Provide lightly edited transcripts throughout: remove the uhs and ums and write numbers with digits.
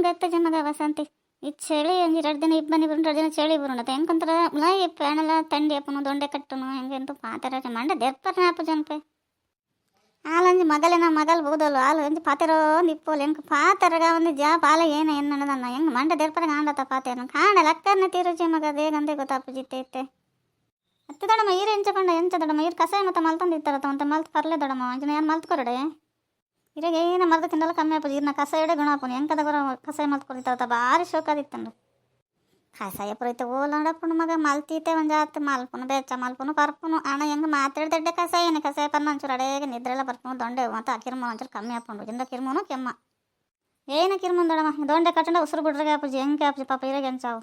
ಗೊತ್ತ ಮಗ ವಸಂತಿ ಈ ಚಳಿ ಒಂದು 2 ದಿನ ಇಬ್ಬನಿ ಬರು 2 ದಿನ ಚಳಿ ಬರುಂಡತ ಹೆಂಗಂತರ ಮುಲಾಯಿ ಪ್ಯಾಣಲ ತಂಡಿ ಅಪ್ಪನು ದೊಂಡೆ ಕಟ್ಟನು ಹೆಂಗೆಂತೂ ಪಾತರ ಮಂಡ ದೆಪ್ಪರ್ನ ಅಪ್ಪ ಜನಪೆ ಹಾಲಂಜಿ ಮಗಲೇನ ಮಗಲ್ ಬೋದಲ್ಲ ಹಾಲು ಒಂಜಿ ಪಾತೆರೋ ನಿಪ್ಪೋಲು ಹೆಂಗೆ ಪಾತರಗ ಒಂದು ಜಾಪ್ ಹಾಲ ಏನು ಅನ್ನೋದನ್ನ ಹೆಂಗೆ ಮಂಡ ದೆರ್ಪರ ಕಾಣಲತ್ತ ಪಾತೆರನು ಕಾಣಲ್ಲ ಅಕ್ಕರ್ನ ತೀರುಜಿ ಮಗ ದೇಗಂದೆ ಗೊತ್ತಾಪ ಜಿತ್ತೆ ಅತ್ತೆ ದೊಡಮ್ಮ ಈರು ಎಂಚ ಪಂಡ ಎಂಚ ದೊಡಮ್ಮ ಈರು ಕಸಾಯ ಮತ್ತೆ ಮಲ್ತಂದಿತ್ತಾರತ್ತ ಅಂತ ಮಲ್ತು ಪರ್ಲೆ ದೊಡಮ್ಮ ಅಂಜನ ಏನು ಮಲ್ತ್ಕೊರಡೆ ಇರಾಗ ಏನು ಮರದ ತಿನ್ನಲ್ಲ ಕಮ್ಮಿ ಆಪಜಿ ಇರ್ನ ಕಸಾಯಡೆ ಗುಣ ಆಪನು ಹೆಂಗೆ ಕದ ಕಸಾಯ ಮಲ್ತ್ಕೊರಿತಾರತ್ತ ಭಾರಿ ಶೋಕಾದಿತ್ತಂಡು ಕಸಾಯ ಪುರೈತೆ ಓಲಾಡಪ್ಪನು ಮಗ ಮಲ್ತೀತೆ ಒಂದು ಜಾತ್ ಮಲ್ಪುನು ಬೆಚ್ಚ ಮಲ್ಪುನು ಪರ್ಪುನು ಅಣ್ಣ ಹೆಂಗೆ ಮಾತಾಡ್ದಡ್ಡೆ ಕಸಾಯ ಪರ್ನ ಒಂಚೂರು ಅಡೆಗೆ ನಿದ್ರೆಲ್ಲ ಬರ್ಪುನು ದೊಂಡೆ ಮತ್ತು ಕಿರ್ಮು ಒಂಚೂರು ಕಮ್ಮಿ ಆಪುಂಡು ಜಿಂದ ಕಿರ್ಮುನು ಕೆಮ್ಮ ಏನು ಕಿರ್ಮುನ್ ದೊಡಮ್ಮ ದೊಂಡೆ ಕಟ್ಟಂಡ ಉಸಿರು ಬಿಡ್ರಿಗೆ ಆಪುಜಿ ಹೆಂಗೆ ಆಪುಜಿ ಪಾಪ ಇರಾಗ ಎಂಚಾವು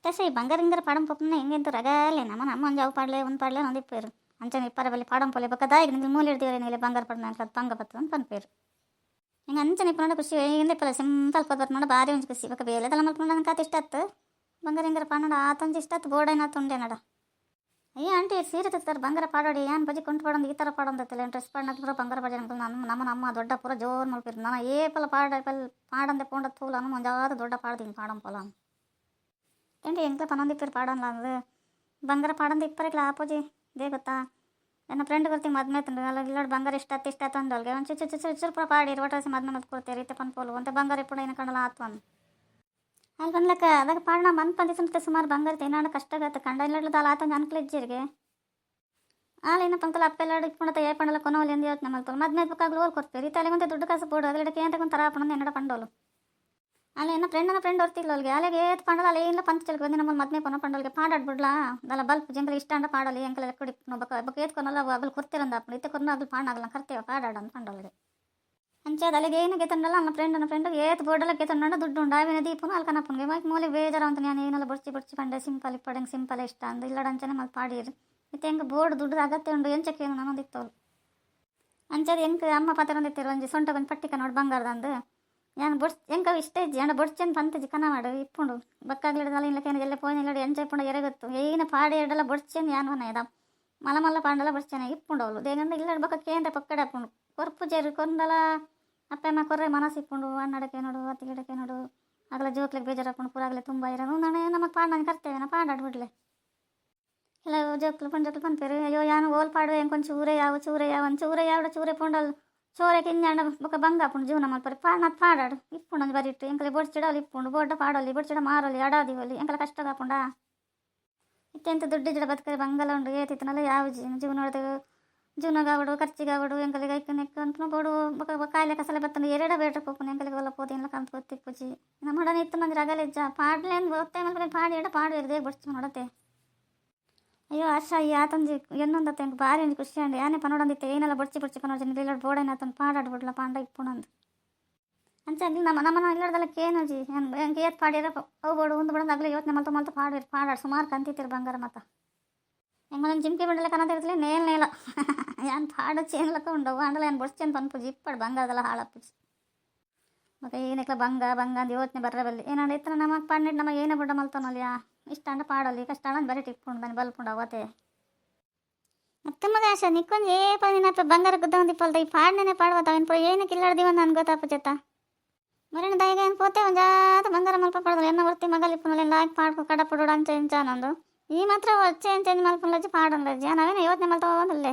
ತಸೆ ಈ ಬಂಗಾರಿಂಗರ ಪಾಡಂ ಪಪ್ಪನ ಹೆಂಗೆಂತೂ ರಗಾಲೆ ನಮ್ಮ ಒಂದು ಅವು ಪಾಡ್ಲೆ ಒಂದು ಪಾಡ್ಲೆ ಒಂದು ಇಪ್ಪೇರು ಅಂಚನೆ ಇಪ್ಪರ ಬಲ್ಲಿ ಪಾಡಂ ಪೊಲೆ ಬಕ್ಕದಾಗಿ ನಿಂಗೆ ಮೂಲೆ ಇಡ್ತೀವಿ ನೀಲೆ ಬಂಗಾರ ಪಡ್ನ ಅಂತ ಪಂಗ ಬತ್ತದ ಅಂತ ಪನ್ಪೇರು ಹಿಂಗೆ ಅಂಚನೆ ಇಪ್ಪ ನೋಡ ಖುಷಿ ಹಿಂದೆ ಇಪ್ಪಲ್ಲ ಸಿಂಪಲ್ ಪದ್ ನೋಡ ಭಾರಿ ಒಂದು ಖುಷಿ ಬಕ್ಕ ಬೇಲೆ ತಲೆ ಮಲ್ಕೊಂಡು ನನ್ನ ಕಾತು ಇಷ್ಟ ಆತು ಬಂಗಾರಿಂಗರ ಪಾಡೋಣ ಆತೊಂದು ಇಷ್ಟ ಆತು ಬೋರ್ಡೇನ ತುಂಡೆ ನಡ ಅಯ್ಯ ಆಂಟಿ ಸೀರೆ ತರ್ತಾರೆ ಬಂಗಾರ ಪಾಡೋಡಿ ಏನು ಬಜಿ ಕೊಂಟು ಪಾಡೊಂದು ಈ ಥರ ಪಾಡೊಂದತ್ತಿಲ್ಲ ಡ್ರೆಸ್ ಪಾಡೋದು ಪೂರ ಬಂಗಾರ ಬಜೆ ನಮ್ಮ ದೊಡ್ಡ ಪೂರ ಜೋರು ಮಲ್ಪಿರು ನಾನು ಏಪಲ್ಲ ಪಾಡಂದೆ ಪೋಂಡ ತೂಲ ಅನ್ನು ಒಂಜಾದ ದೊಡ್ಡ ಪಾಡ್ತೀನಿ ಪಾಡಂ ಪೊಲ ఏంటి ఇంట్లో పనుంది ఇప్పరు పాడడం లేదు బంగాರ ಪಾಡಂದು ಇಪ್ಪರಿಕ್ಲ ಆಪೋಜಿ ದೇ ಗೊತ್ತಾ ನನ್ನ ಫ್ರೆಂಡ್ ಬರ್ತೀನಿ ಮದ್ಮೆ ತಂದು ಅಲ್ಲ ಇಲ್ಲಾಡು ಬಂಗಾರ ಇಷ್ಟ ಅಂದಲ್ಗೆ ಒಂದು ಚುಚ್ಚು ಪೂರ ಪಾಡಿ ಒಟ್ಟಾಸಿ ಮದ್ಮೆ ಮತ್ತೆ ಕೊಡ್ತೀರಿ ರೀತಿ ಪನ್ಪೋಲು ಅಂತ ಬಂಗಾರ ఇప్పుడు ಏನು ಕಣ್ಣಲ್ಲ ಆತು ಅಂದು ಅಲ್ಲಿ ಬಂದ್ಲಕ್ಕ ಅದಾಗ ಪಾಡಣ ಮನ್ ಪಂದಿಸಂತೆ ಸುಮಾರು ಬಂಗಾರ ಏನಾಡ ಕಷ್ಟ ಆಗತ್ತೆ ಕಂಡ ಇಲ್ಲಡ್ಲದ ಅಲ್ಲ ಆತಂದು ಅನ್ಕಲಿಜ್ಜಿರಿಗೆ ಆಲ ಏನಪ್ಪ ಅಂಕಲ್ ಅಪ್ಪೆಲ್ಲಾಡು ಇಪ್ಪುಣತ ಏ ಪಂಡಲ ಕೊನೋಲಿ ಎಂದು ಯೋಚನೆ ಮಾಡ್ತಾರೆ ಮದ್ಮೆ ಪಕ್ಕಾಗ್ಲು ಓಲ್ ಕೊಡ್ತೀರಿ ತಲೆ ಮುಂದೆ ದುಡ್ಡು ಕಾಸು ಬೋಡು ಅದಕ್ಕೆ ಏನು ತಗೊಂಡು ತರ ಪಣಂದು ಎನ್ನಡ ಪಂಡೋಲು ಅಲ್ಲ ಏನ ಫ್ರೆಂಡ್ ಹೊರ್ತಿಲ್ಲ ಅಲ್ಲಿಗೆ ಅಲ್ಲಿಗೆ ಏತ್ ಪಂಡಲ ಅಲ್ಲ ಏನಿಲ್ಲ ಪಂತ ಚಲಕ್ಕೆ ಬಂದು ನಮ್ಮ ಮದ್ಮೆ ಕೊನ ಪಂಡಲ್ಗೆ ಪಾಡಾಡ್ಬಿಡ್ಲಾ ಅದಲ್ಲ ಬಲ್ಪ್ ಜಂಗಲ್ ಇಷ್ಟ ಅಂಡ ಪಾಡಲಿ ಎಂಕಲ್ ಎಕ್ಕಡಿ ಬಕ್ಕ ಏತ್ಕೊನಲ್ಲ ಅಗಲ್ ಕೊರ್ತಿರಂದ ಅಪ್ಪಳು ಇತ್ತೆ ಕೊನ ಅಗಲ್ ಪಾಡಾಗಲ್ಲ ಕರ್ತೇವ ಪಾಡಾಡಂತ ಪಂಡಲ್ಗೆ ಅಂಚೆದು ಅಲ್ಲಿಗೆ ಏನು ಗೆತಂಡಲ್ಲ ನಮ್ಮ ಫ್ರೆಂಡ್ ಏತ್ ಬೋರ್ಡಲ್ಲ ಗೆತಂಡ ದುಡ್ಡು ಉಂಡು ಆವಿನ ದೀಪನು ಅಲ್ಲಿ ಕನಪ್ಪನಿಗೆ ಮೈಕ್ ಮೂಲೆ ಬೇಜಾರ ಅಂತ ನಾನು ಏನೆಲ್ಲ ಬಡ್ಚಿ ಪಂಡೆ ಸಿಂಪಲ್ ಇಪ್ಪಡಂಗೆ ಸಿಂಪಲ್ ಇಷ್ಟ ಅಂದು ಇಲ್ಲಡಂಚನೆ ಮಲ್ಲಿ ಪಾಡಿರಿ ಇತ್ತೆ ಹೆಂಗೆ ಬೋರ್ಡ್ ದುಡ್ಡು ಅಗತ್ಯ ಉಂಡು ಎಂಚಕ್ಕೆ ಏನು ನನ್ನೊಂದಿತ್ತವಳು ಅಂಚೆದು ಹೆಂಗೆ ಅಮ್ಮ ಪಾತ್ರೊಂದಿತ್ತಿರು ಒಂಜಿ ಸೊಂಟ ಬಂದು ಪಟ್ಟಿಕ ನೋಡಿ ಬಂಗಾರದಂದು ಏನು ಹೆಂಗೆ ಇಷ್ಟ ಇಜ್ಜಿ ಅಂಡ ಬೊಡ್ಚಂದು ಪಂತಜಿ ಕನ ಮಾಡು ಇಪ್ಪುಂಡು ಬಕ್ಕಾಗ್ಲಿಡದಲ್ಲ ಇಲ್ಲಕ್ಕೆ ಎಲ್ಲ ಪೋಯ್ ಇಲ್ಲಡು ಎಂಚೈಪುಂಡು ಎರೆಗೊತ್ತು ಏನು ಪಾಡಿ ಎಡಲ್ಲ ಬೊಡ್ಚಂದು ಯಾನು ಅದ ಮಲ್ಲ ಪಾಂಡಲ್ಲ ಬೊಡ್ಚನೆ ಇಪ್ಪುಂಡು ಅವಳು ದೇಗಂಡ ಇಲ್ಲಡು ಬಕ್ಕ ಕೇಂದ್ರ ಪಕ್ಕಡೆ ಹಾಕೊಂಡು ಕೊರ್ಪು ಜೇರು ಕೊಂದಲ ಅಪ್ಪಮ್ಮ ಕೊರ್ರೆ ಮನಸ್ಸು ಇಪ್ಪುಂಡು ಅಣ್ಣಡಕ್ಕೆ ನೋಡು ಅತ್ತಿಗಿಡಕ್ಕೆ ನೋಡು ಆಗಲ ಜೋಕ್ಲಿಗೆ ಬೇಜಾರು ಹಾಕೊಂಡು ಪೂರಾಗಲೇ ತುಂಬ ಇರೋದು ನಾನು ನಮಗೆ ಪಾಂಡ ಕರ್ತೇವೆ ನಾ ಪಾಡಾಡ್ಬಿಡ್ಲೆ ಇಲ್ಲ ಜೋಕ್ಲು ಪಂಪೇರು ಅಯ್ಯೋ ಯಾನು ಓಲ್ ಪಾಡು ಹೆಂಗೆ ಚೂರೆ ಒಂದು ಚೂರೆ ಪುಂಡಲ್ ಚೋರೆ ಕಿಂಜಾಂಡ ಬೊಕ್ಕ ಬಂಗಾಪುಂಡು ಜೀವನ ಮಲ್ಪರಿ ಪಾಡಾಡು ಇಪ್ಪುಂಡು ಬರಿಟ್ಟು ಎಂಕಲೆ ಬೊಡ್ಚಿಡಲಿ ಇಪ್ಪುಂಡು ಬೋಡ್ಡ ಪಾಡಲಿ ಬೊಡ್ಚಿಡ ಮಾರಲಿ ಅಡಾದಿವಲಿ ಎಂಕಲ ಕಷ್ಟದಾಪುಂಡ ಇತ್ತೆಂತ ದುಡ್ಡು ಜಿಡ ಬದುಕರಿ ಬಂಗಲ ಉಂಡು ಏತಿತ್ತನಲ್ಲ ಯಾವ ಜೀವನಗಾವಡು ಖರ್ಚಿಗಾವಡು ಎಂಕಲಿಗೆ ಐಕನೆಕ್ಕ ಬೋಡು ಬೊಕ್ಕ ಕಾಯಿಲೆ ಕಸಲೆ ಬತ್ತಂಡು ಎರಡ ಬೇಟ ಪೋಪುನು ಎಂಕಲಿಗೆ ಒಲ್ಲ ಪೋದು ಎಲ್ಲ ಕಂತು ಗೊತ್ತಿಪ್ಪುಜಿ ನಮ್ಮ ಹೊಡನ ಇತ್ತು ಮಂದಿ ರಗಲೆಜ್ಜ ಪಾಡ್ಲೆ ಅಂದು ಒತ್ತೆ ಮಲ್ಪರಿ ಪಾಡಿ ಎಡ ಪಾಡು ಇರದೆ ಬೊಡ್ಚು ನೋಡತ್ತೆ ಅಯ್ಯೋ ಆಶಾ ಈ ಆತಂಜಿ ಎನ್ನೊಂದತ್ತ ಹೆಂಗೆ ಭಾರಿ ಒಂದು ಖುಷಿ ಅಂಡಿ ಯಾನೇ ಪನೋಡಂದಿತ್ತೆ ಏನೆಲ್ಲ ಬಡ್ಚಿ ಪನೋಜಿ ಇಲ್ಲ ಬೋಡೇನ ಆತಂದು ಪಾಡಾಡ್ಬಿಡ್ಲ ಪಾಂಡ ಇಪ್ಪುಣಂದು ಅಂಚಾಗಿ ನಮ್ಮನ ಇಲ್ಲದಲ್ಲ ಕೇನಜಿ ಹೆಂಗೆ ಏತ್ ಪಾಡಿರ ಅವು ಬೋಡು ಒಂದು ಬಿಡೋದು ಆಗಲಿ ಯೋಚನೆ ಮಲ್ತು ಪಾಡಾಡು ಸುಮಾರು ಕಂತಿತ್ತೀರಿ ಬಂಗಾರ ಮತ್ತು ಹೆಂಗೊಂದು ಜಿಮ್ಕಿ ಬಿಡಲ್ಲ ಕನ್ನತಿರ್ತಲಿ ನೇಲ ಏನು ಪಾಡು ಚೇನ್ಲಕ್ಕ ಉಂಡವು ಅಂಡಲ್ಲ ಏನು ಬಡ್ಚೇನು ಪನ್ಪುಜಿ ಇಪ್ಪಡು ಬಂಗಾರದಲ್ಲ ಹಾಳಪ್ಪುಜಿ ಮತ್ತೆ ಏನಕ್ಕೆ ಬಂಗ ಅಂದು ಯೋಚನೆ ಬರ್ರಬಲ್ಲಿ ಏನಾಡು ಇತ್ತು ನಮಗೆ ಪಾಡಿನಿಟ್ಟು ನಮಗೆ ಏನೇ ಬಿಡ ಮಲ್ತಾನಲ್ಲ ಇಷ್ಟ ಅಂಡ ಪಾಡಲಿ ಕಷ್ಟ ಅಂಡ್ ಬರೀ ಟಿಪ್ಪುಂಡು ಬನ್ನಿ ಬಲ್ಪುಂಡು ಅವತ್ತೆ ಮತ್ತೆ ಮಗ ಆಶಾ ನಿಕ್ಕೊಂದು ಏ ಪದಿನಪ್ಪ ಬಂಗಾರ ಗುದ್ದ ಒಂದು ಇಪ್ಪಲ್ದ ಈ ಪಾಡ್ನೇ ಪಾಡ್ವತ್ತ ಅವನು ಪುರ ಏನಕ್ಕೆ ಇಲ್ಲಾಡ್ದಿವ ನಾನು ಗೊತ್ತಪ್ಪ ಜೊತ್ತ ಮರಣ ದಯಗ ಏನು ಪೋತೆ ಒಂದು ಜಾತ ಬಂಗಾರ ಮಲ್ಪ ಪಡೆದ್ರು ಎನ್ನ ಬರ್ತಿ ಮಗಲ್ ಇಪ್ಪನಲ್ಲಿ ಲಾಕ್ ಪಾಡ್ಕೊ ಕಡಪುಡು ಅಂಚೆ ಇಂಚ ಅನ್ನೊಂದು ಈ ಮಾತ್ರ వచ్చే ಚೇಂಜ್ ಮಲ್ಪಲ್ಲಜ್ಜಿ ಪಾಡಲ್ಲಜ್ಜಿ ನಾವೇನು ಯೋಚನೆ ಮಲ್ತವಲ್ಲೇ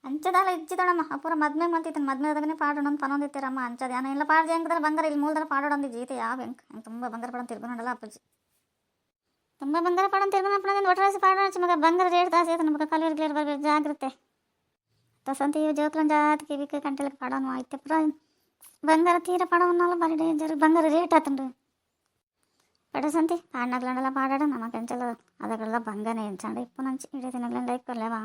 ಅಂಚದಲ್ಲ ಇಚ್ಚಿದಳಮ್ಮ ಅಪೂರ ಮದ್ಮೆ ಮಲ್ತಿತ್ತು ಮದ್ಮೆದಾಗನೇ ಪಾಡೋಣ ಪನೊಂದಿತ್ತೀರಮ್ಮ ಅಂಚದ ಯಾನ ಇಲ್ಲ ಪಾಡ್ದೆ ಹೆಂಗದಲ್ಲಿ ಬಂಗಾರ ಇಲ್ಲಿ ಮೂಲದಲ್ಲಿ ಪಾಡೋಣಂದು ಜೀತೆ ಯಾವ ಹೆಂಗೆ ತುಂಬ ಬಂಗಾರ ಪಡ ತಿರ್ಗೊಂಡಲ್ಲ ಅಪ್ಪಜ್ಜಿ ತುಂಬ ಬಂಗಾರ ಪಡ ತಿರ್ಗೊಂಡು ಒಟ್ಟರಾಸಿ ಪಾಡೋಣ ಮಗ ಬಂಗಾರ ರೇಟ್ ದಾಸಿ ಆಯ್ತು ನಮಗೆ ಕಲರ್ ಗಿಲರ್ ಬರ್ಬೇಕು ಜಾಗ್ರತೆ ತಸಂತ ಇವು ಜೋಕ್ಲನ್ ಜಾತಿ ಕಿವಿಕೆ ಕಂಟೆಲಿಗೆ ಪಾಡೋನು ಆಯ್ತು ಪುರ ಬಂಗಾರ ತೀರ ಪಡವನ್ನಲ್ಲ ಬರೀ ಡೇಂಜರ್ ಬಂಗಾರ ರೇಟ್ ಆತಂಡು ಪಡಸಂತಿ ಪಾಡ್ನಾಗ್ಲಂಡಲ್ಲ ಪಾಡಾಡ ನಮಗೆ ಅಂಚಲ್ಲ ಅದಕ್ಕೆಲ್ಲ ಬಂಗನೆ ಎಂಚಂಡ ಇಪ್ಪು ನಂಚಿ ಇಡೀ ತಿನ್ನಗ್ಲ ಲೈಕ್ ಕೊರ್ಲೇವಾ